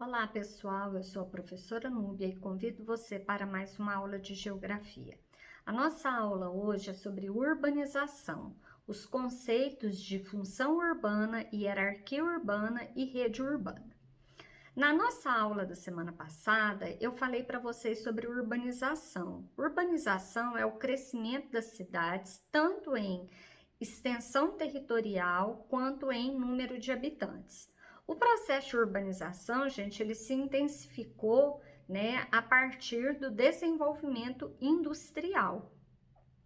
Olá pessoal, eu sou a professora Núbia e convido você para mais uma aula de geografia. A nossa aula hoje é sobre urbanização, os conceitos de função urbana, hierarquia urbana e rede urbana. Na nossa aula da semana passada, eu falei para vocês sobre urbanização. Urbanização é o crescimento das cidades, tanto em extensão territorial quanto em número de habitantes. O processo de urbanização, gente, ele se intensificou, né, a partir do desenvolvimento industrial.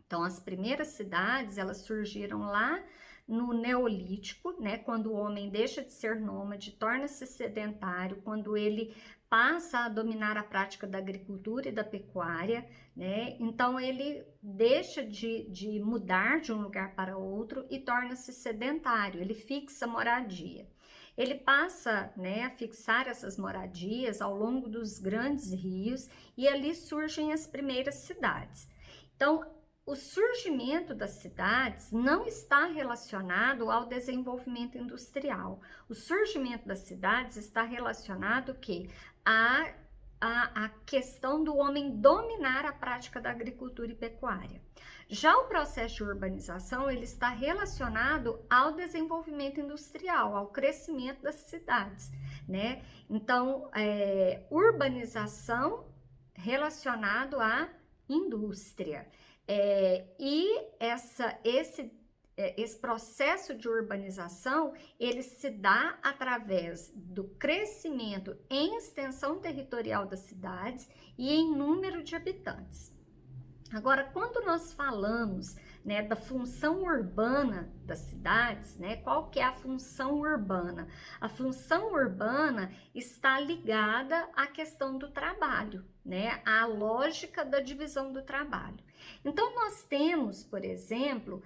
Então, as primeiras cidades, elas surgiram lá no Neolítico, né, quando o homem deixa de ser nômade, torna-se sedentário, quando ele passa a dominar a prática da agricultura e da pecuária, né, então ele deixa de mudar de um lugar para outro e torna-se sedentário, ele fixa moradia. Ele passa, né, a fixar essas moradias ao longo dos grandes rios e ali surgem as primeiras cidades. Então, o surgimento das cidades não está relacionado ao desenvolvimento industrial. O surgimento das cidades está relacionado que a questão do homem dominar a prática da agricultura e pecuária. Já o processo de urbanização, ele está relacionado ao desenvolvimento industrial, ao crescimento das cidades, né? Então, urbanização relacionado à indústria. Esse processo de urbanização, ele se dá através do crescimento em extensão territorial das cidades e em número de habitantes. Agora, quando nós falamos, né, da função urbana das cidades, né, qual que é a função urbana? A função urbana está ligada à questão do trabalho, né, à lógica da divisão do trabalho. Então, nós temos, por exemplo,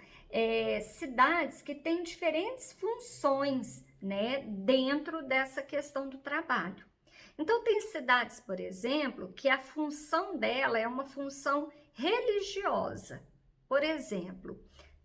cidades que têm diferentes funções, né, dentro dessa questão do trabalho. Então, tem cidades, por exemplo, que a função dela é uma função religiosa. Por exemplo,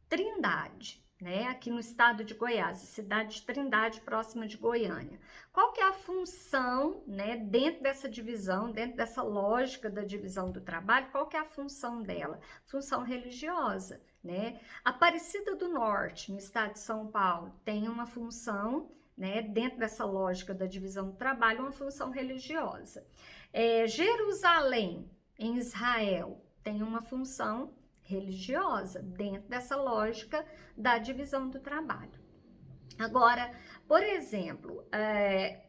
Trindade, né? Aqui no estado de Goiás, a cidade de Trindade, próxima de Goiânia. Qual que é a função, né, dentro dessa divisão, dentro dessa lógica da divisão do trabalho, qual que é a função dela? Função religiosa, né? Aparecida do Norte, no estado de São Paulo, tem uma função, né, dentro dessa lógica da divisão do trabalho, uma função religiosa. Jerusalém, em Israel, tem uma função religiosa, dentro dessa lógica da divisão do trabalho. Agora, por exemplo,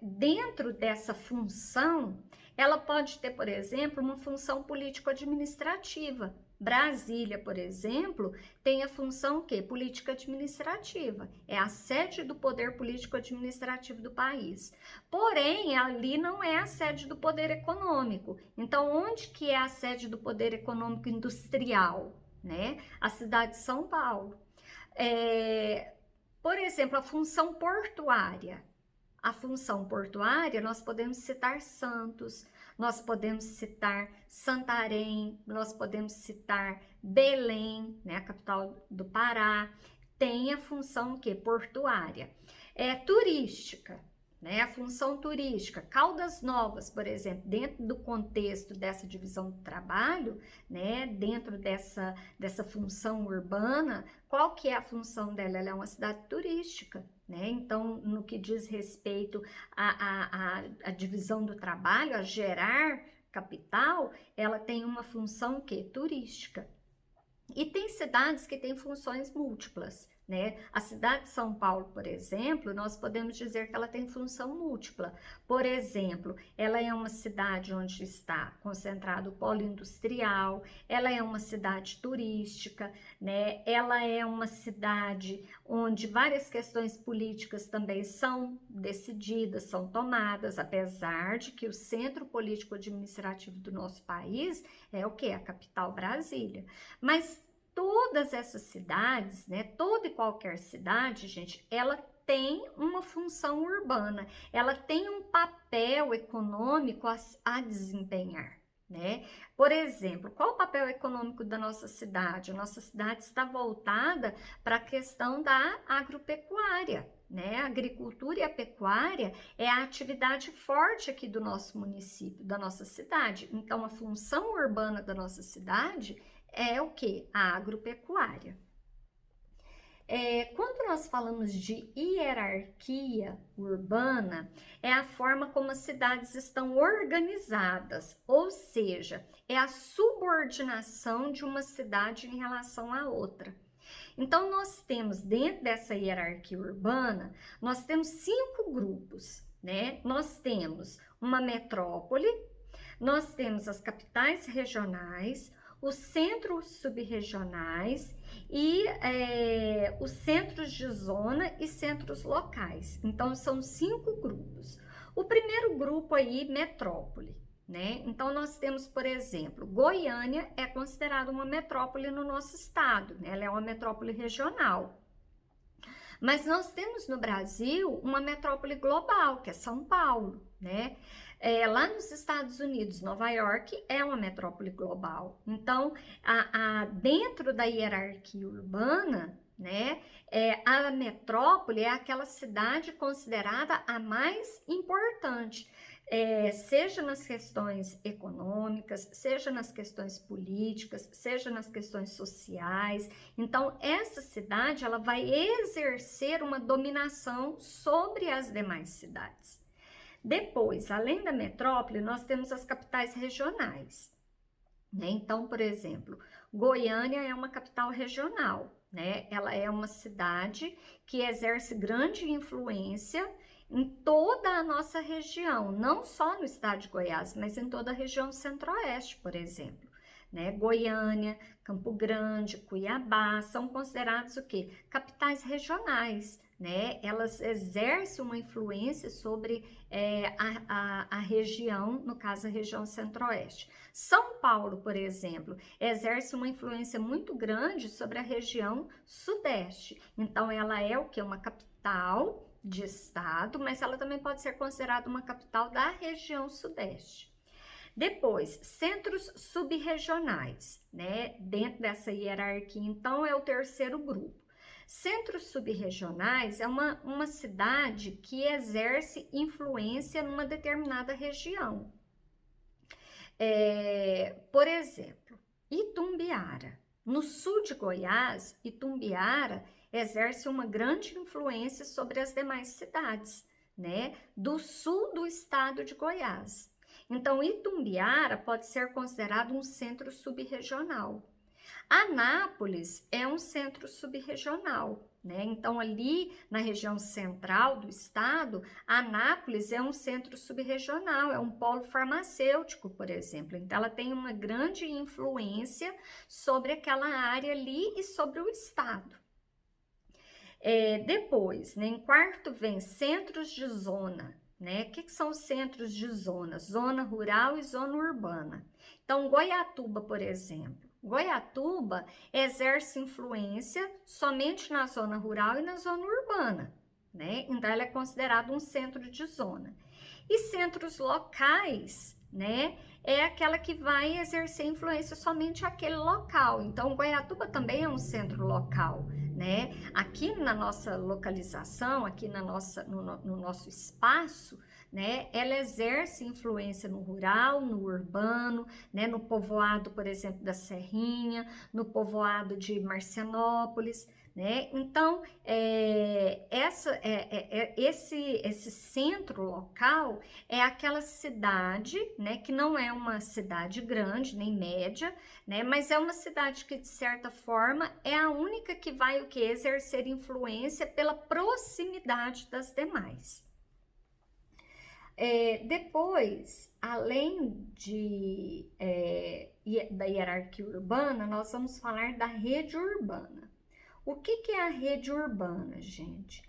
dentro dessa função, ela pode ter, por exemplo, uma função político-administrativa. Brasília, por exemplo, tem a função que? Política administrativa. É a sede do poder político-administrativo do país. Porém, ali não é a sede do poder econômico. Então, onde que é a sede do poder econômico industrial, né? A cidade de São Paulo. Por exemplo, a função portuária. A função portuária, nós podemos citar Santos, nós podemos citar Santarém, nós podemos citar Belém, né, a capital do Pará, tem a função que? Portuária. Turística, né, a função turística. Caldas Novas, por exemplo, dentro do contexto dessa divisão do trabalho, né, dentro dessa função urbana, qual que é a função dela? Ela é uma cidade turística, né? Então, no que diz respeito à divisão do trabalho, a gerar capital, ela tem uma função que? Turística. E tem cidades que têm funções múltiplas, né? A cidade de São Paulo, por exemplo, nós podemos dizer que ela tem função múltipla. Por exemplo, ela é uma cidade onde está concentrado o polo industrial, ela é uma cidade turística, né? Ela é uma cidade onde várias questões políticas também são decididas, são tomadas, apesar de que o centro político-administrativo do nosso país é o que? A capital Brasília. Mas todas essas cidades, né, toda e qualquer cidade, gente, ela tem uma função urbana, ela tem um papel econômico a desempenhar, né? Por exemplo, qual o papel econômico da nossa cidade? A nossa cidade está voltada para a questão da agropecuária, né? A agricultura e a pecuária é a atividade forte aqui do nosso município, da nossa cidade. Então, a função urbana da nossa cidade é o quê? A agropecuária. Quando nós falamos de hierarquia urbana, é a forma como as cidades estão organizadas, ou seja, é a subordinação de uma cidade em relação à outra. Então, nós temos dentro dessa hierarquia urbana, nós temos 5 grupos, né? Nós temos uma metrópole, nós temos as capitais regionais, os centros subregionais e os centros de zona e centros locais. Então, são 5 grupos. O primeiro grupo aí, metrópole, né? Então, nós temos, por exemplo, Goiânia é considerada uma metrópole no nosso estado, né? Ela é uma metrópole regional. Mas nós temos no Brasil uma metrópole global, que é São Paulo, né? Lá nos Estados Unidos, Nova York é uma metrópole global. Então, dentro da hierarquia urbana, né, a metrópole é aquela cidade considerada a mais importante, seja nas questões econômicas, seja nas questões políticas, seja nas questões sociais. Então, essa cidade ela vai exercer uma dominação sobre as demais cidades. Depois, além da metrópole, nós temos as capitais regionais, né? Então, por exemplo, Goiânia é uma capital regional, né? Ela é uma cidade que exerce grande influência em toda a nossa região, não só no estado de Goiás, mas em toda a região centro-oeste, por exemplo, né? Goiânia, Campo Grande, Cuiabá são considerados o quê? Capitais regionais, né? Elas exercem uma influência sobre a região, no caso a região centro-oeste. São Paulo, por exemplo, exerce uma influência muito grande sobre a região sudeste. Então, ela é o que? Uma capital de estado, mas ela também pode ser considerada uma capital da região sudeste. Depois, centros subregionais, né? Dentro dessa hierarquia, então, é o terceiro grupo. Centros subregionais é uma cidade que exerce influência numa determinada região. Por exemplo, Itumbiara. No sul de Goiás, Itumbiara exerce uma grande influência sobre as demais cidades, né, do sul do estado de Goiás. Então, Itumbiara pode ser considerado um centro subregional. Anápolis é um centro subregional, né? Então, ali na região central do estado, Anápolis é um centro subregional, é um polo farmacêutico, por exemplo. Então, ela tem uma grande influência sobre aquela área ali e sobre o estado. Depois, né, em quarto vem centros de zona, né? O que são os centros de zona? Zona rural e zona urbana. Então, Goiatuba, por exemplo. Goiatuba exerce influência somente na zona rural e na zona urbana, né? Então, ela é considerada um centro de zona. E centros locais, né? É aquela que vai exercer influência somente aquele local. Então, Goiatuba também é um centro local, né? Aqui na nossa localização, aqui no nosso espaço, né? Ela exerce influência no rural, no urbano, né? No povoado, por exemplo, da Serrinha, no povoado de Marcianópolis, né? Então, esse centro local é aquela cidade, né, que não é uma cidade grande nem média, né, mas é uma cidade que de certa forma é a única que vai o que exercer influência pela proximidade das demais. Depois, além da hierarquia urbana, nós vamos falar da rede urbana. O que é a rede urbana, gente?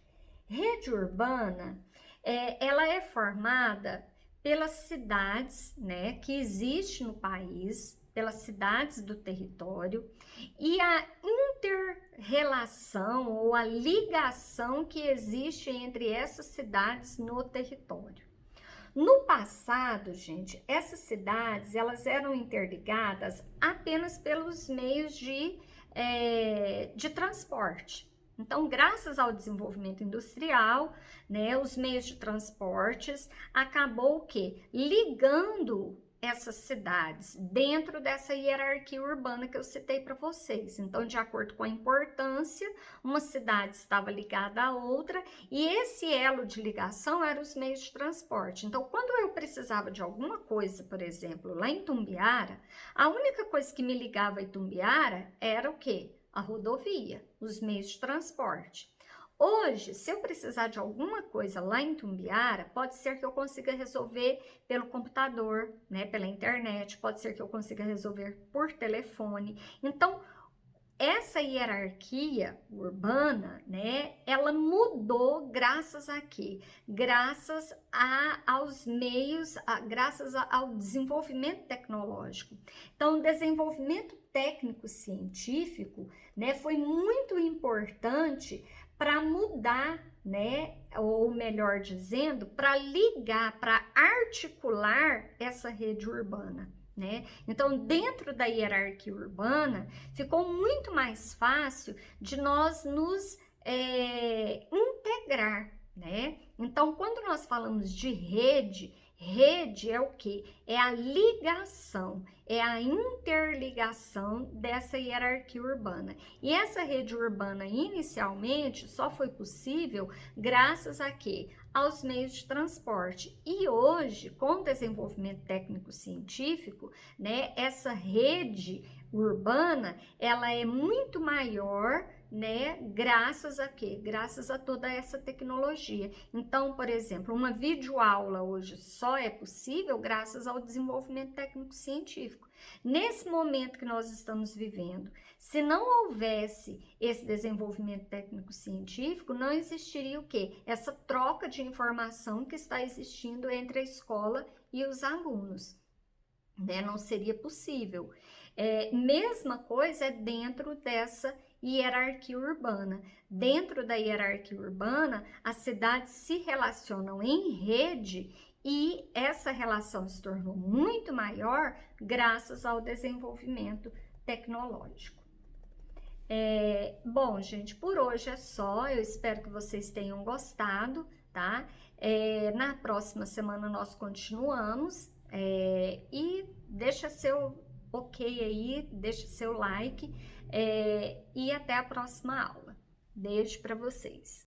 Rede urbana, ela é formada pelas cidades, né, que existem no país, pelas cidades do território, e a inter-relação ou a ligação que existe entre essas cidades no território. No passado, gente, essas cidades, elas eram interligadas apenas pelos meios de transporte, Então, graças ao desenvolvimento industrial, né, os meios de transportes, acabou o quê? Ligando essas cidades dentro dessa hierarquia urbana que eu citei para vocês. Então, de acordo com a importância, uma cidade estava ligada à outra e esse elo de ligação eram os meios de transporte. Então, quando eu precisava de alguma coisa, por exemplo, lá em Itumbiara, a única coisa que me ligava a Itumbiara era o quê? A rodovia, os meios de transporte. Hoje, se eu precisar de alguma coisa lá em Itumbiara, pode ser que eu consiga resolver pelo computador, né, pela internet, pode ser que eu consiga resolver por telefone. Então, essa hierarquia urbana, né, ela mudou graças a quê? Graças aos meios, graças ao desenvolvimento tecnológico. Então, o desenvolvimento técnico-científico, né, foi muito importante para mudar, né, ou melhor dizendo, para ligar, para articular essa rede urbana. Né? Então, dentro da hierarquia urbana, ficou muito mais fácil de nós nos integrar, né? Então, quando nós falamos de rede, rede é o que? É a ligação, é a interligação dessa hierarquia urbana. E essa rede urbana, inicialmente, só foi possível graças a quê? Aos meios de transporte. E hoje, com o desenvolvimento técnico-científico, né, essa rede urbana, ela é muito maior, né, graças a quê? Graças a toda essa tecnologia. Então, por exemplo, uma videoaula hoje só é possível graças ao desenvolvimento técnico-científico. Nesse momento que nós estamos vivendo, se não houvesse esse desenvolvimento técnico-científico, não existiria o quê? Essa troca de informação que está existindo entre a escola e os alunos, né? Não seria possível. Mesma coisa é dentro dessa hierarquia urbana. Dentro da hierarquia urbana, as cidades se relacionam em rede e essa relação se tornou muito maior graças ao desenvolvimento tecnológico. Bom, gente, por hoje é só. Eu espero que vocês tenham gostado, tá? Na próxima semana nós continuamos e deixa seu ok aí, deixa seu like e até a próxima aula. Beijo para vocês.